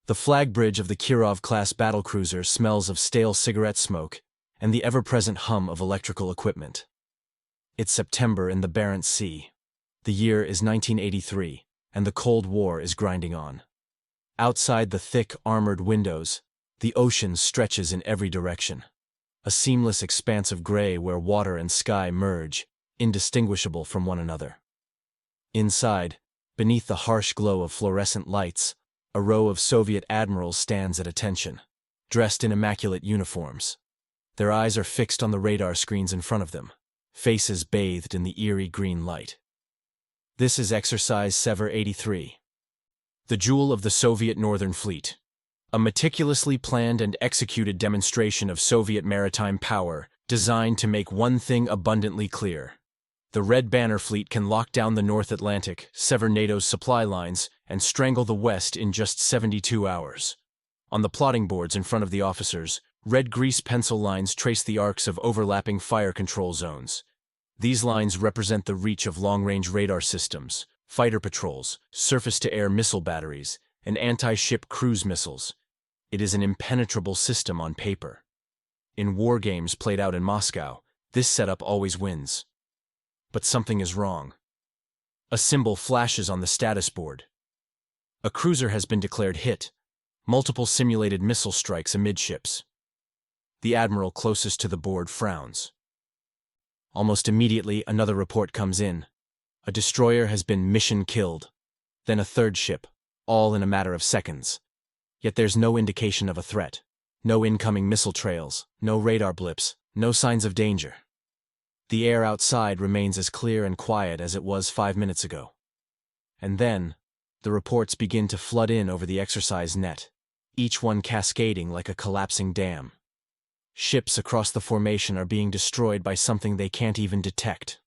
The flag bridge of the Kirov-class battlecruiser smells of stale cigarette smoke and the ever-present hum of electrical equipment. It's September in the Barents Sea. The year is 1983, and the Cold War is grinding on. Outside the thick, armored windows, the ocean stretches in every direction. A seamless expanse of gray where water and sky merge, indistinguishable from one another. Inside, beneath the harsh glow of fluorescent lights, a row of Soviet admirals stands at attention, dressed in immaculate uniforms. Their eyes are fixed on the radar screens in front of them, faces bathed in the eerie green light. This is Exercise Sever 83. The jewel of the Soviet Northern Fleet. A meticulously planned and executed demonstration of Soviet maritime power designed to make one thing abundantly clear. The Red Banner Fleet can lock down the North Atlantic, sever NATO's supply lines, and strangle the West in just 72 hours. On the plotting boards in front of the officers, red grease pencil lines trace the arcs of overlapping fire control zones. These lines represent the reach of long-range radar systems, fighter patrols, surface-to-air missile batteries, and anti-ship cruise missiles. It is an impenetrable system on paper. In war games played out in Moscow, this setup always wins. But something is wrong. A symbol flashes on the status board. A cruiser has been declared hit. Multiple simulated missile strikes amidships. The admiral closest to the board frowns. Almost immediately, another report comes in. A destroyer has been mission killed. Then a third ship, all in a matter of seconds. Yet there's no indication of a threat. No incoming missile trails, no radar blips, no signs of danger. The air outside remains as clear and quiet as it was 5 minutes ago. And then, the reports begin to flood in over the exercise net, each one cascading like a collapsing dam. Ships across the formation are being destroyed by something they can't even detect.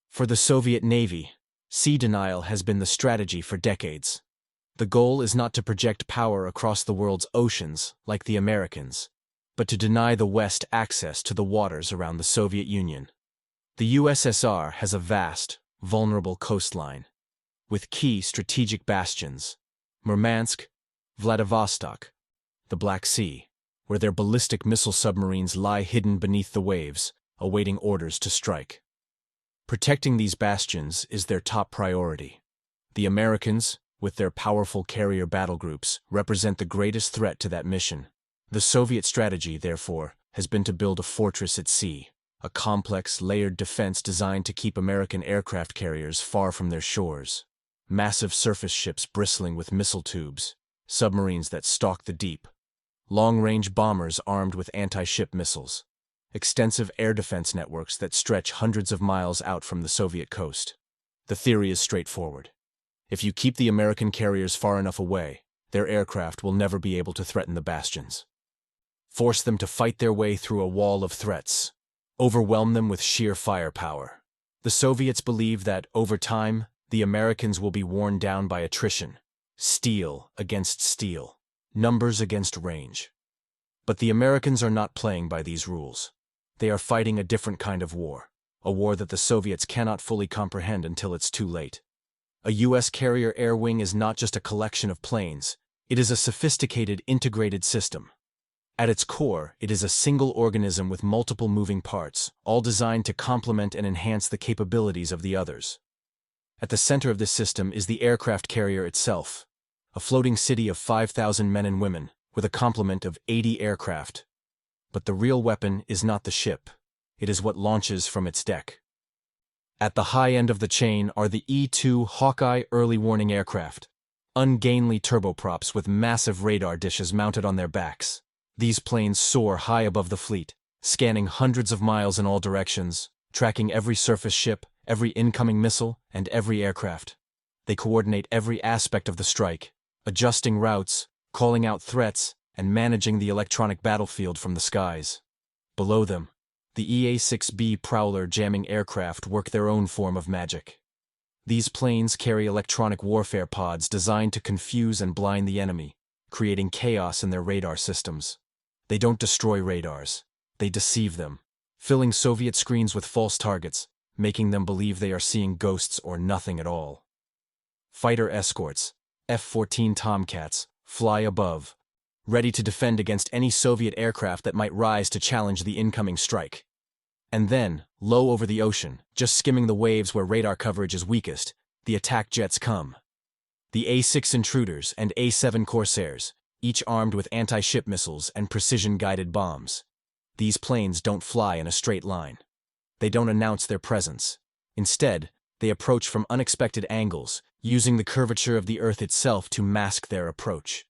For the Soviet Navy, sea denial has been the strategy for decades. The goal is not to project power across the world's oceans like the Americans, but to deny the West access to the waters around the Soviet Union. The USSR has a vast, vulnerable coastline, with key strategic bastions, Murmansk, Vladivostok, the Black Sea, where their ballistic missile submarines lie hidden beneath the waves, awaiting orders to strike. Protecting these bastions is their top priority. The Americans, with their powerful carrier battle groups, represent the greatest threat to that mission. The Soviet strategy, therefore, has been to build a fortress at sea, a complex, layered defense designed to keep American aircraft carriers far from their shores. Massive surface ships bristling with missile tubes, submarines that stalk the deep, long-range bombers armed with anti-ship missiles, extensive air defense networks that stretch hundreds of miles out from the Soviet coast. The theory is straightforward. If you keep the American carriers far enough away, their aircraft will never be able to threaten the bastions. Force them to fight their way through a wall of threats. Overwhelm them with sheer firepower. The Soviets believe that, over time, the Americans will be worn down by attrition. Steel against steel. Numbers against range. But the Americans are not playing by these rules. They are fighting a different kind of war. A war that the Soviets cannot fully comprehend until it's too late. A U.S. carrier air wing is not just a collection of planes. It is a sophisticated, integrated system. At its core, it is a single organism with multiple moving parts, all designed to complement and enhance the capabilities of the others. At the center of this system is the aircraft carrier itself, a floating city of 5,000 men and women, with a complement of 80 aircraft. But the real weapon is not the ship. It is what launches from its deck. At the high end of the chain are the E-2 Hawkeye early warning aircraft, ungainly turboprops with massive radar dishes mounted on their backs. These planes soar high above the fleet, scanning hundreds of miles in all directions, tracking every surface ship, every incoming missile, and every aircraft. They coordinate every aspect of the strike, adjusting routes, calling out threats, and managing the electronic battlefield from the skies. Below them, the EA-6B Prowler jamming aircraft work their own form of magic. These planes carry electronic warfare pods designed to confuse and blind the enemy, creating chaos in their radar systems. They don't destroy radars. They deceive them, filling Soviet screens with false targets, making them believe they are seeing ghosts or nothing at all. Fighter escorts, F-14 Tomcats, fly above, ready to defend against any Soviet aircraft that might rise to challenge the incoming strike. And then, low over the ocean, just skimming the waves where radar coverage is weakest, the attack jets come. The A-6 Intruders and A-7 Corsairs, each armed with anti-ship missiles and precision-guided bombs. These planes don't fly in a straight line. They don't announce their presence. Instead, they approach from unexpected angles, using the curvature of the Earth itself to mask their approach.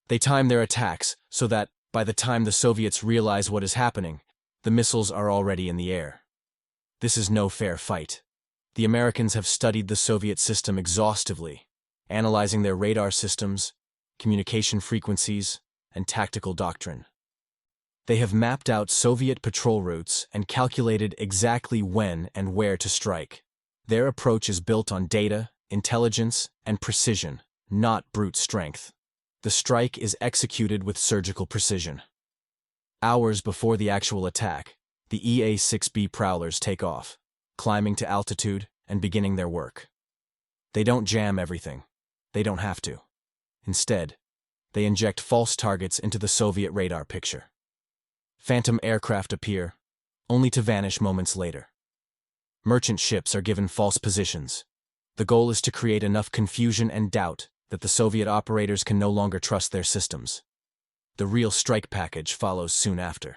They time their attacks so that, by the time the Soviets realize what is happening, the missiles are already in the air. This is no fair fight. The Americans have studied the Soviet system exhaustively, analyzing their radar systems, communication frequencies, and tactical doctrine. They have mapped out Soviet patrol routes and calculated exactly when and where to strike. Their approach is built on data, intelligence, and precision, not brute strength. The strike is executed with surgical precision. Hours before the actual attack, the EA-6B Prowlers take off, climbing to altitude and beginning their work. They don't jam everything. They don't have to. Instead, they inject false targets into the Soviet radar picture. Phantom aircraft appear, only to vanish moments later. Merchant ships are given false positions. The goal is to create enough confusion and doubt that the Soviet operators can no longer trust their systems. The real strike package follows soon after.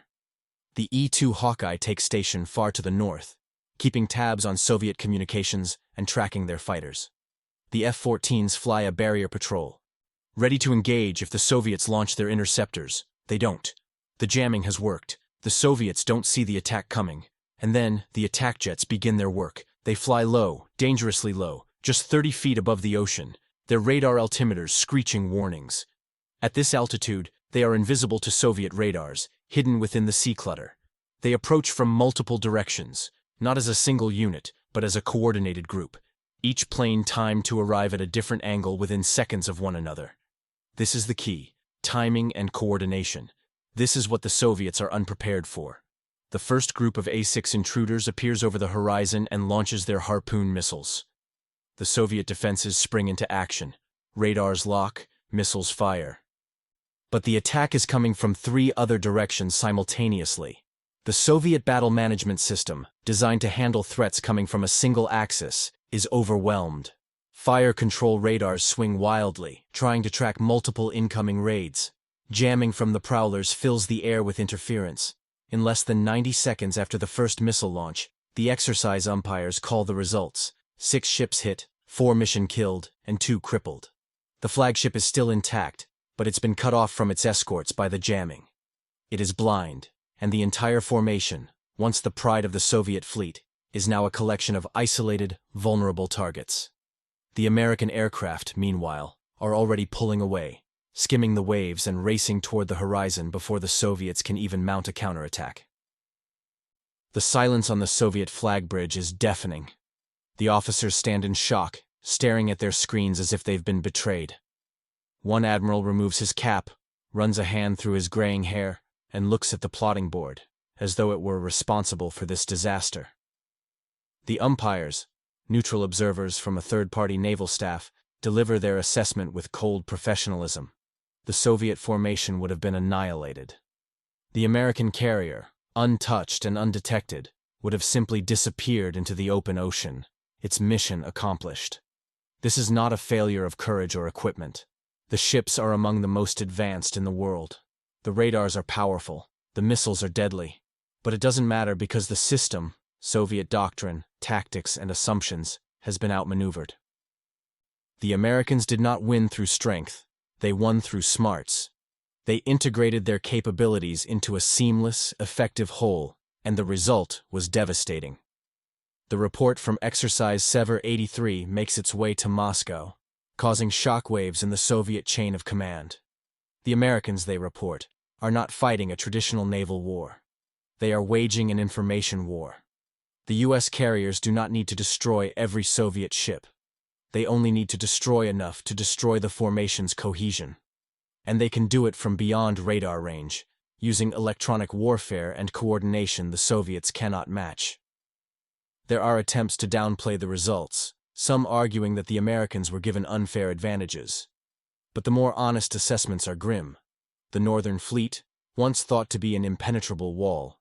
The E-2 Hawkeye takes station far to the north, keeping tabs on Soviet communications and tracking their fighters. The F-14s fly a barrier patrol, ready to engage if the Soviets launch their interceptors. They don't. The jamming has worked. The Soviets don't see the attack coming. And then, the attack jets begin their work. They fly low, dangerously low, just 30 feet above the ocean, their radar altimeters screeching warnings. At this altitude, they are invisible to Soviet radars, hidden within the sea clutter. They approach from multiple directions, not as a single unit, but as a coordinated group, each plane timed to arrive at a different angle within seconds of one another. This is the key: timing and coordination. This is what the Soviets are unprepared for. The first group of A-6 Intruders appears over the horizon and launches their Harpoon missiles. The Soviet defenses spring into action. Radars lock, missiles fire. But the attack is coming from 3 other directions simultaneously. The Soviet battle management system, designed to handle threats coming from a single axis, is overwhelmed. Fire control radars swing wildly, trying to track multiple incoming raids. Jamming from the Prowlers fills the air with interference. In less than 90 seconds after the first missile launch, the exercise umpires call the results: 6 ships hit, 4 mission killed, and 2 crippled. The flagship is still intact, but it's been cut off from its escorts by the jamming. It is blind, and the entire formation, once the pride of the Soviet fleet, is now a collection of isolated, vulnerable targets. The American aircraft, meanwhile, are already pulling away, skimming the waves and racing toward the horizon before the Soviets can even mount a counterattack. The silence on the Soviet flag bridge is deafening. The officers stand in shock, staring at their screens as if they've been betrayed. One admiral removes his cap, runs a hand through his graying hair, and looks at the plotting board, as though it were responsible for this disaster. The umpires, neutral observers from a third-party naval staff, deliver their assessment with cold professionalism. The Soviet formation would have been annihilated. The American carrier, untouched and undetected, would have simply disappeared into the open ocean, its mission accomplished. This is not a failure of courage or equipment. The ships are among the most advanced in the world. The radars are powerful, the missiles are deadly. But it doesn't matter because the system, Soviet doctrine, tactics, and assumptions, has been outmaneuvered. The Americans did not win through strength. They won through smarts. They integrated their capabilities into a seamless, effective whole, and the result was devastating. The report from Exercise Sever 83 makes its way to Moscow, causing shockwaves in the Soviet chain of command. The Americans, they report, are not fighting a traditional naval war. They are waging an information war. The U.S. carriers do not need to destroy every Soviet ship. They only need to destroy enough to destroy the formation's cohesion. And they can do it from beyond radar range, using electronic warfare and coordination the Soviets cannot match. There are attempts to downplay the results, some arguing that the Americans were given unfair advantages. But the more honest assessments are grim. The Northern Fleet, once thought to be an impenetrable wall,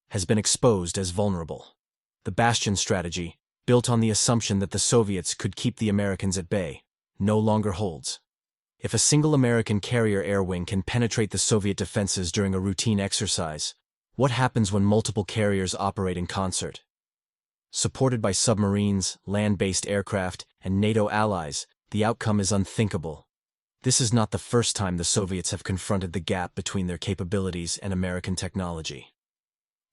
has been exposed as vulnerable. The Bastion strategy, built on the assumption that the Soviets could keep the Americans at bay, no longer holds. If a single American carrier air wing can penetrate the Soviet defenses during a routine exercise, what happens when multiple carriers operate in concert? Supported by submarines, land-based aircraft, and NATO allies, the outcome is unthinkable. This is not the first time the Soviets have confronted the gap between their capabilities and American technology.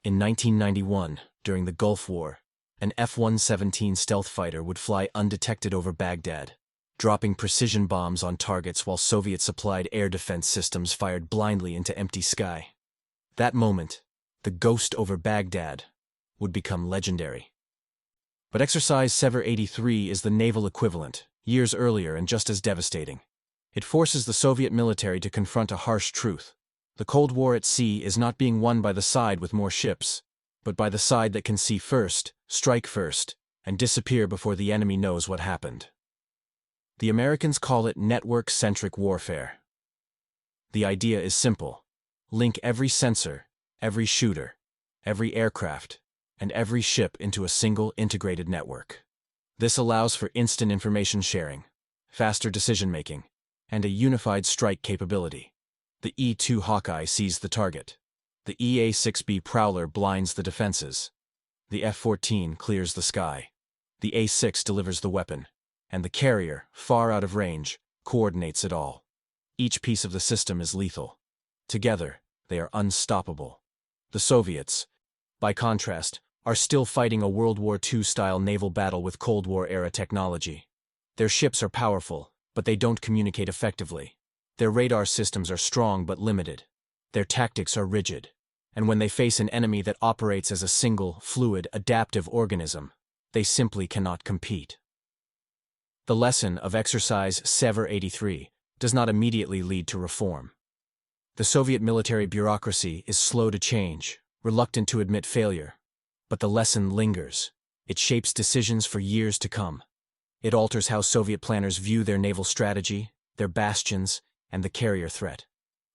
In 1991, during the Gulf War, an F-117 stealth fighter would fly undetected over Baghdad, dropping precision bombs on targets while Soviet-supplied air defense systems fired blindly into empty sky. That moment, the ghost over Baghdad, would become legendary. But Exercise Sever 83 is the naval equivalent, years earlier and just as devastating. It forces the Soviet military to confront a harsh truth. The Cold War at sea is not being won by the side with more ships, but by the side that can see first, strike first, and disappear before the enemy knows what happened. The Americans call it network-centric warfare. The idea is simple. Link every sensor, every shooter, every aircraft, and every ship into a single integrated network. This allows for instant information sharing, faster decision-making, and a unified strike capability. The E-2 Hawkeye sees the target. The EA-6B Prowler blinds the defenses. The F-14 clears the sky. The A-6 delivers the weapon. And the carrier, far out of range, coordinates it all. Each piece of the system is lethal. Together, they are unstoppable. The Soviets, by contrast, are still fighting a World War II-style naval battle with Cold War-era technology. Their ships are powerful, but they don't communicate effectively. Their radar systems are strong but limited. Their tactics are rigid. And when they face an enemy that operates as a single, fluid, adaptive organism, they simply cannot compete. The lesson of Exercise Sever 83 does not immediately lead to reform. The Soviet military bureaucracy is slow to change, reluctant to admit failure. But the lesson lingers. It shapes decisions for years to come. It alters how Soviet planners view their naval strategy, their bastions, and the carrier threat.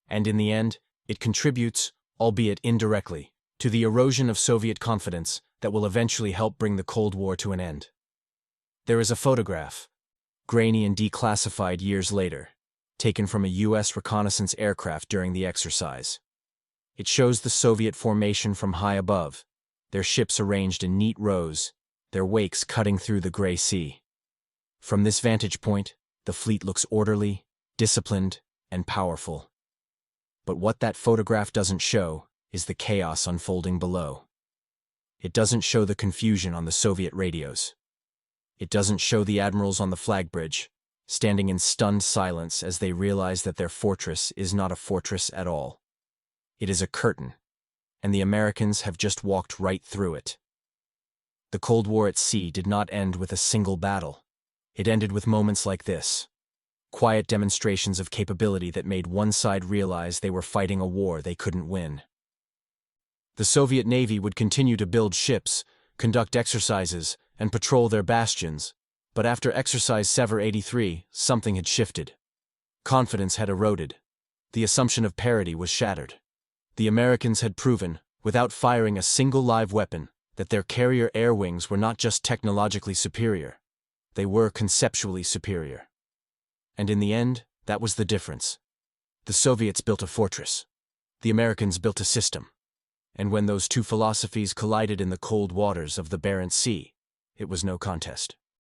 And in the end, it contributes, albeit indirectly, to the erosion of Soviet confidence that will eventually help bring the Cold War to an end. There is a photograph, grainy and declassified years later, taken from a U.S. reconnaissance aircraft during the exercise. It shows the Soviet formation from high above, their ships arranged in neat rows, their wakes cutting through the gray sea. From this vantage point, the fleet looks orderly, disciplined, and powerful. But what that photograph doesn't show is the chaos unfolding below. It doesn't show the confusion on the Soviet radios. It doesn't show the admirals on the flag bridge, standing in stunned silence as they realize that their fortress is not a fortress at all. It is a curtain, and the Americans have just walked right through it. The Cold War at sea did not end with a single battle. It ended with moments like this. Quiet demonstrations of capability that made one side realize they were fighting a war they couldn't win. The Soviet Navy would continue to build ships, conduct exercises, and patrol their bastions, but after Exercise Sever 83, something had shifted. Confidence had eroded. The assumption of parity was shattered. The Americans had proven, without firing a single live weapon, that their carrier air wings were not just technologically superior. They were conceptually superior. And in the end, that was the difference. The Soviets built a fortress. The Americans built a system. And when those two philosophies collided in the cold waters of the Barents Sea, it was no contest.